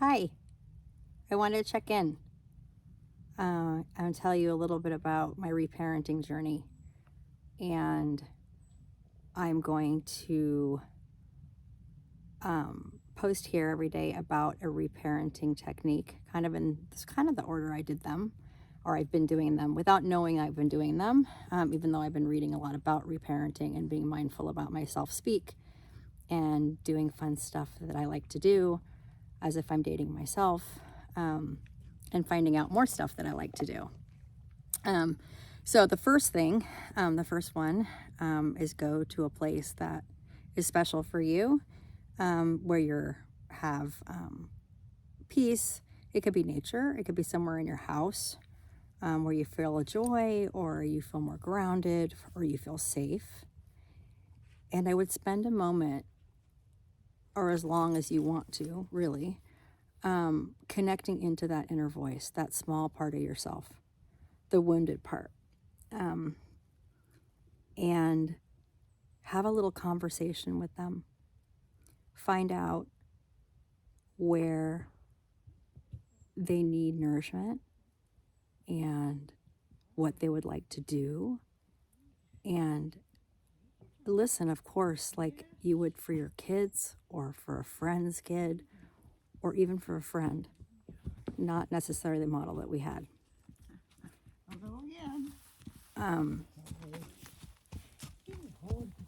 Hi, I wanted to check in and tell you a little bit about my reparenting journey. And I'm going to post here every day about a reparenting technique, it's kind of the order I did them, or I've been doing them without knowing I've been doing them, even though I've been reading a lot about reparenting and being mindful about my self-speak and doing fun stuff that I like to do as if I'm dating myself, and finding out more stuff that I like to do. So the first thing, the first one, is go to a place that is special for you, where you have peace. It could be nature. It could be somewhere in your house, where you feel a joy, or you feel more grounded, or you feel safe. And I would spend a moment, or as long as you want to, really, connecting into that inner voice, that small part of yourself, the wounded part, and have a little conversation with them. Find out where they need nourishment and what they would like to do. And listen, of course, like you would for your kids or for a friend's kid or even for a friend. Not necessarily the model that we had.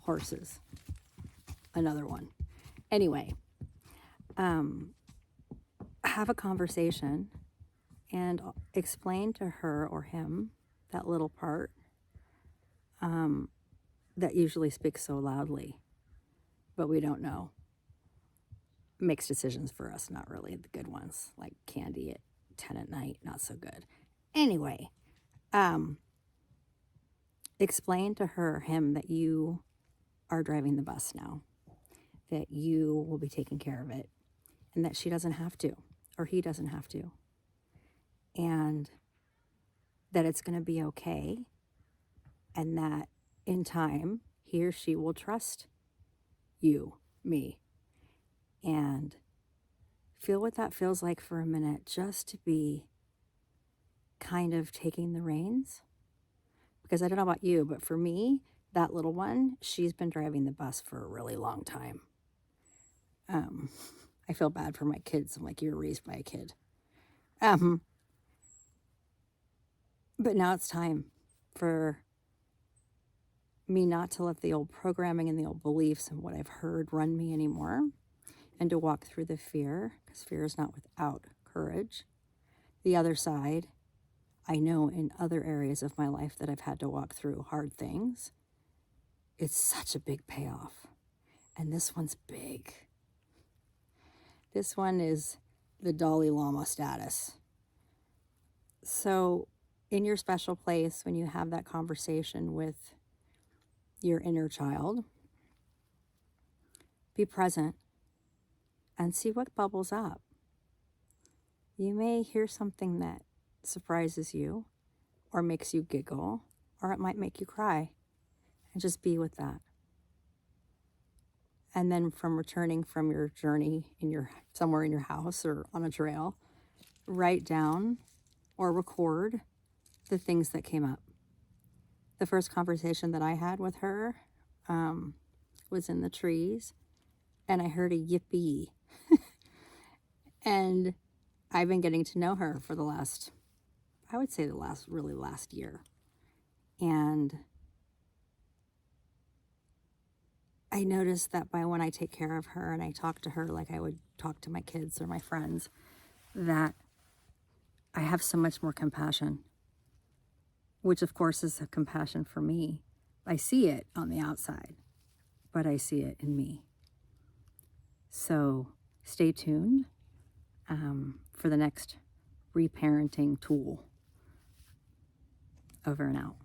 Horses. Another one. Anyway, have a conversation and explain to her or him that little part that usually speaks so loudly, but we don't know. Makes decisions for us, not really the good ones, like candy at 10 at night, not so good. Anyway, explain to her, him, that you are driving the bus now, that you will be taking care of it, and that she doesn't have to, or he doesn't have to, and that it's going to be okay, and that in time, he or she will trust you, me, and feel what that feels like for a minute, just to be kind of taking the reins. Because I don't know about you, but for me, that little one, she's been driving the bus for a really long time. I feel bad for my kids. I'm like, you were raised by a kid. But now it's time for me not to let the old programming and the old beliefs and what I've heard run me anymore, and to walk through the fear, because fear is not without courage. The other side, I know in other areas of my life that I've had to walk through hard things, it's such a big payoff. And this one's big. This one is the Dalai Lama status. So in your special place, when you have that conversation with your inner child, be present and see what bubbles up. You may hear something that surprises you or makes you giggle, or it might make you cry, and just be with that. And then from returning from your journey somewhere in your house or on a trail, write down or record the things that came up. The first conversation that I had with her was in the trees, and I heard a yippee. And I've been getting to know her for the last year. And I noticed that by when I take care of her and I talk to her like I would talk to my kids or my friends, that I have so much more compassion, which of course is a compassion for me. I see it on the outside, but I see it in me. So stay tuned for the next reparenting tool. Over and out.